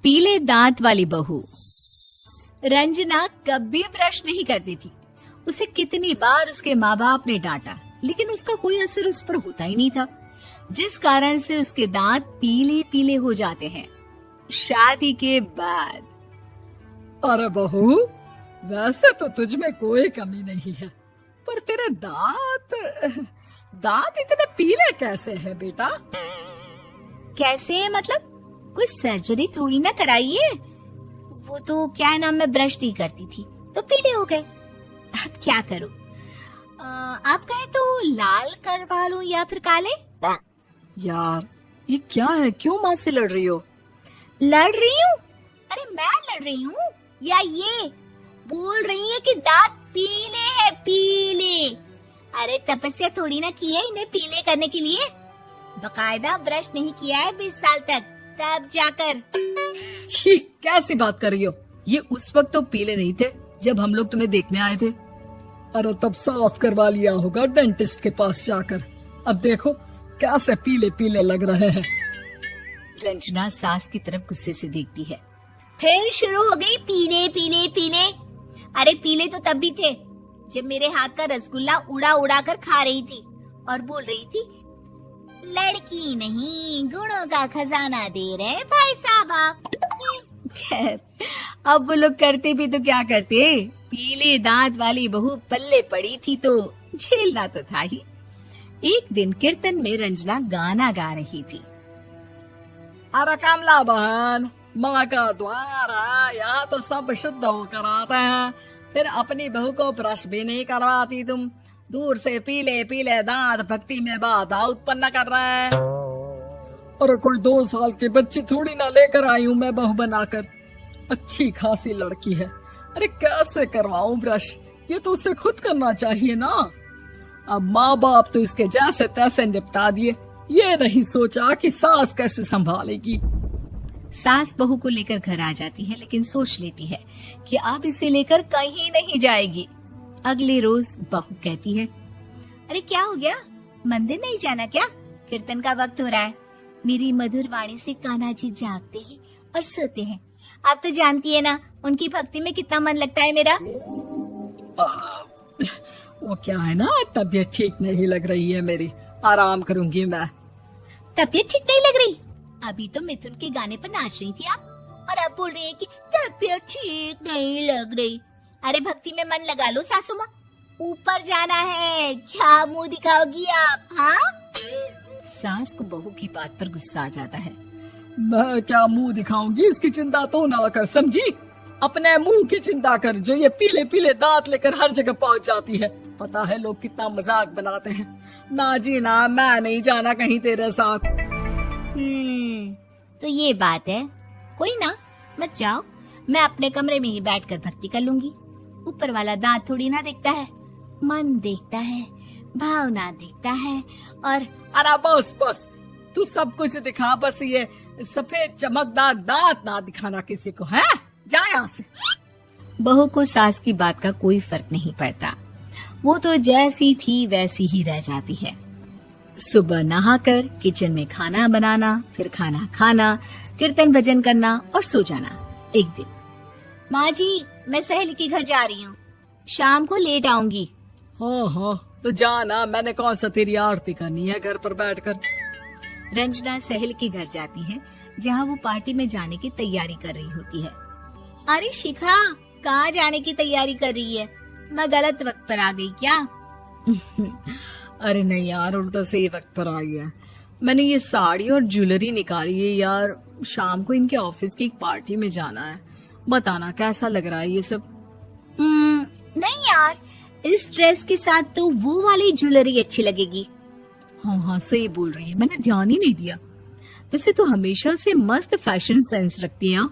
पीले दांत वाली बहू। रंजना कभी ब्रश नहीं करती थी। उसे कितनी बार उसके माँ बाप ने डांटा, लेकिन उसका कोई असर उस पर होता ही नहीं था, जिस कारण से उसके दांत पीले पीले हो जाते हैं। शादी के बाद। अरे बहू, वैसे तो तुझ में कोई कमी नहीं है, पर तेरे दांत इतने पीले कैसे हैं बेटा? कैसे मतलब? कोई सर्जरी थोड़ी ना कराइए। वो तो क्या नाम, मैं ब्रश नहीं करती थी तो पीले हो गए। अब क्या करूं? आप कहें तो लाल करवा लूं या फिर काले? यार ये क्या है, क्यों माँ से लड़ रही हो? लड़ रही हूँ? अरे मैं लड़ रही हूँ या ये बोल रही है कि दांत पीले हैं, पीले। अरे तपस्या थोड़ी ना की है इन्हें पीले करने के लिए। बकायदा ब्रश नहीं किया है 20 साल तक, तब जाकर। छी, कैसी बात कर रही हो? ये उस वक्त तो पीले नहीं थे जब हम लोग तुम्हें देखने आए थे। अरे तब साफ करवा लिया होगा डेंटिस्ट के पास जाकर। अब देखो कैसे पीले पीले लग रहे हैं। रंजना सास की तरफ गुस्से से देखती है। फिर शुरू हो गई पीले पीले पीले। अरे पीले तो तब भी थे जब मेरे हाथ का रसगुल्ला उड़ा उड़ा कर खा रही थी और बोल रही थी, लड़की नहीं गुणों का खजाना दे रहे भाई साहब। खैर, अब वो लोग करते भी तो क्या करते, पीले दांत वाली बहू पल्ले पड़ी थी तो झेलना तो था ही। एक दिन कीर्तन में रंजना गाना गा रही थी। अरे कमला बहन, माँ का द्वार है, यहाँ तो सब शुद्ध होकर आते हैं, फिर अपनी बहू को ब्रश भी नहीं करवाती तुम। दूर से पीले पीले दांत भक्ति में बाधा उत्पन्न कर रहे हैं। और कोई 2 साल के बच्चे थोड़ी ना लेकर आई हूँ मैं बहू बनाकर। अच्छी खासी लड़की है, अरे कैसे करवाऊं ब्रश? ये तो उसे खुद करना चाहिए ना। अब माँ बाप तो इसके जैसे तैसे निपटा दिए, ये नहीं सोचा कि सास कैसे संभालेगी। सास बहू को लेकर घर आ जाती है, लेकिन सोच लेती है कि अब इसे लेकर कहीं नहीं जाएगी। अगले रोज बहू कहती है, अरे क्या हो गया, मंदिर नहीं जाना क्या? कीर्तन का वक्त हो रहा है। मेरी मधुर वाणी से कान्हा जी जागते हैं और सोते हैं। आप तो जानती है ना उनकी भक्ति में कितना मन लगता है मेरा। वो क्या है ना, तबीयत ठीक नहीं लग रही है मेरी, आराम करूंगी मैं। तबीयत ठीक नहीं लग रही? अभी तो मिथुन के गाने पर नाच रही थी आप, और अब बोल रही है कि तबीयत ठीक नहीं लग रही। अरे भक्ति में मन लगा लो सासू माँ, ऊपर जाना है, क्या मुंह दिखाओगी आप? हाँ? सास को बहू की बात पर गुस्सा आ जाता है। मैं क्या मुंह दिखाऊंगी, इसकी चिंता तो ना कर, समझी? अपने मुंह की चिंता कर, जो ये पीले पीले दांत लेकर हर जगह पहुंच जाती है। पता है लोग कितना मजाक बनाते हैं। ना जी ना, मैं नहीं जाना कहीं तेरे साथ। तो ये बात है। कोई ना, मत जाओ, मैं अपने कमरे में ही बैठकर भक्ति कर लूंगी। ऊपर वाला दांत थोड़ी ना देखता है, मन देखता है, भावना देखता है। और अरे बस बस, तू सब कुछ दिखा, बस ये सफेद चमकदार दांत ना दिखाना किसी को, है? जा यहाँ से। बहू को सास की बात का कोई फर्क नहीं पड़ता, वो तो जैसी थी वैसी ही रह जाती है। सुबह नहाकर किचन में खाना बनाना, फिर खाना खाना, कीर्तन भजन करना और सो जाना। एक दिन, माँ जी मैं सहेली के घर जा रही हूँ, शाम को लेट आऊंगी। हाँ, तो जाना, मैंने कौन सा तेरी आरती करनी है घर पर बैठकर। रंजना सहेली के घर जाती है, जहाँ वो पार्टी में जाने की तैयारी कर रही होती है। अरे शिखा, कहाँ जाने की तैयारी कर रही है? मैं गलत वक्त पर आ गई क्या? अरे नहीं यार, उल्टा सही वक्त पर आई है। मैंने ये साड़ी और ज्वेलरी निकाली है यार, शाम को इनके ऑफिस की एक पार्टी में जाना है। बताना कैसा लग रहा है ये सब? नहीं यार, इस ड्रेस के साथ तो वो वाली ज्वेलरी अच्छी लगेगी। हाँ, सही बोल रही है, मैंने ध्यान ही नहीं दिया। वैसे तो हमेशा से मस्त फैशन सेंस रखती है।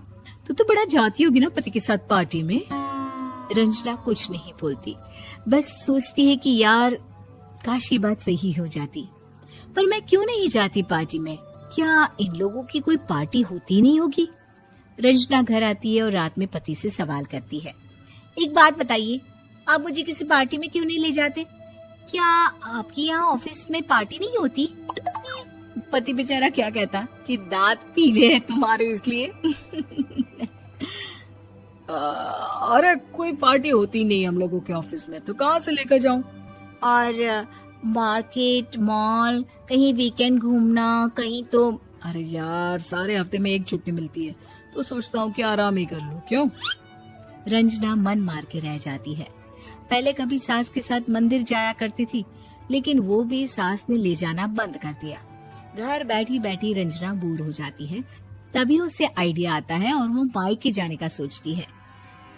तो बड़ा जाती होगी ना पति के साथ पार्टी में। रंजना कुछ नहीं बोलती, बस सोचती है कि यार काश ये बात सही हो जाती, पर मैं क्यों नहीं जाती पार्टी में? क्या इन लोगों की कोई पार्टी होती नहीं होगी? रंजना घर आती है और रात में पति से सवाल करती है, एक बात बताइए, आप मुझे किसी पार्टी में क्यों नहीं ले जाते? क्या आपके यहाँ ऑफिस में पार्टी नहीं होती? पति बेचारा क्या कहता कि दांत पीले हैं तुम्हारे इसलिए। अरे कोई पार्टी होती नहीं हम लोगों के ऑफिस में, तो कहाँ से लेकर जाऊं? और मार्केट, मॉल, कहीं वीकेंड घूमना, कहीं तो। अरे यार सारे हफ्ते में एक छुट्टी मिलती है, तो सोचता हूँ कि आराम ही कर लूं। क्यों? रंजना मन मार के रह जाती है। पहले कभी सास के साथ मंदिर जाया करती थी, लेकिन वो भी सास ने ले जाना बंद कर दिया। घर बैठी बैठी रंजना बोर हो जाती है। तभी उसे आइडिया आता है और वो मायके जाने का सोचती है।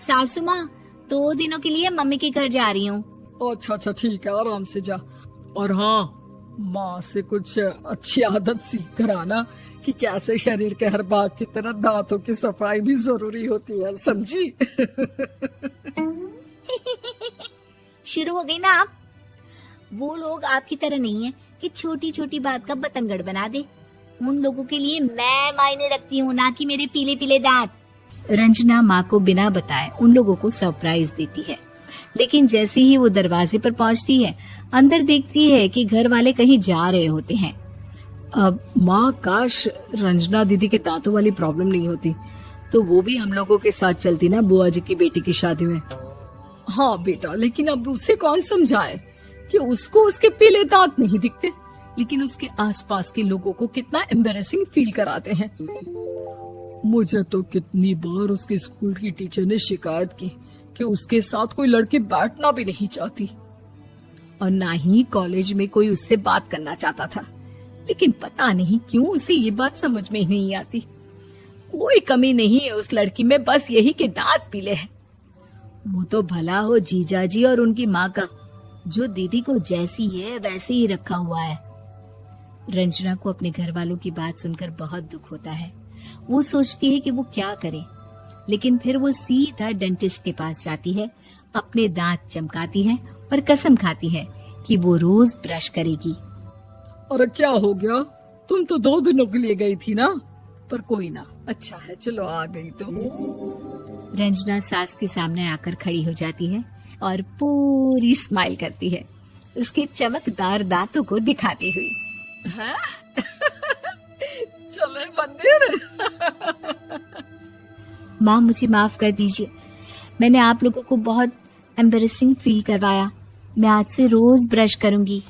सासू माँ, 2 दिनों के लिए मम्मी के घर जा रही हूँ। अच्छा अच्छा ठीक है, आराम से जा। और हाँ, माँ से कुछ अच्छी आदत सीख कर आना कि कैसे शरीर के हर भाग की तरह दांतों की सफाई भी जरूरी होती है, समझी? शुरू हो गई ना आप? वो लोग आपकी तरह नहीं है कि छोटी छोटी बात का बतंगड़ बना दे। उन लोगों के लिए मैं मायने रखती हूँ, ना कि मेरे पीले पीले दांत। रंजना माँ को बिना बताए उन लोगों को सरप्राइज देती है, लेकिन जैसे ही वो दरवाजे पर पहुंचती है, अंदर देखती है कि घर वाले कहीं जा रहे होते हैं। अब माँ, काश रंजना दीदी के दांतों वाली प्रॉब्लम नहीं होती, तो वो भी हम लोगों के साथ चलती ना बुआ जी की बेटी की शादी में। हाँ बेटा, लेकिन अब उसे कौन समझाए कि उसको उसके पीले दांत नहीं दिखते, लेकिन उसके आसपास के लोगों को कितना एम्बैरेसिंग फील कराते हैं। मुझे तो कितनी बार उसके स्कूल की टीचर ने शिकायत की कि उसके साथ कोई लड़की बैठना भी नहीं चाहती, और ना ही कॉलेज में कोई उससे बात करना चाहता था। लेकिन पता नहीं क्यों उसे ये बात समझ में ही नहीं आती। कोई कमी नहीं है उस लड़की में, बस यही कि दांत पीले हैं। वो तो भला हो जीजा जी और उनकी माँ का, जो दीदी को जैसी है वैसे ही रखा हुआ है। रंजना को अपने घर वालों की बात सुनकर बहुत दुख होता है। वो सोचती है कि वो क्या करे, लेकिन फिर वो सीधा डेंटिस्ट के पास जाती है, अपने दांत चमकाती है और कसम खाती है कि वो रोज ब्रश करेगी। अरे क्या हो गया? तुम तो 2 दिनों के लिए गई थी ना? पर कोई ना, अच्छा है, चलो आ गई तो। रंजना सास के सामने आकर खड़ी हो जाती है और पूरी स्माइल करती है, उसके चमकदार दांतों को दिखाती हुई। हैं? चले मंदिर? माँ, मुझे माफ कर दीजिए, मैंने आप लोगों को बहुत एम्बैरेसिंग फील करवाया। मैं आज से रोज ब्रश करूंगी।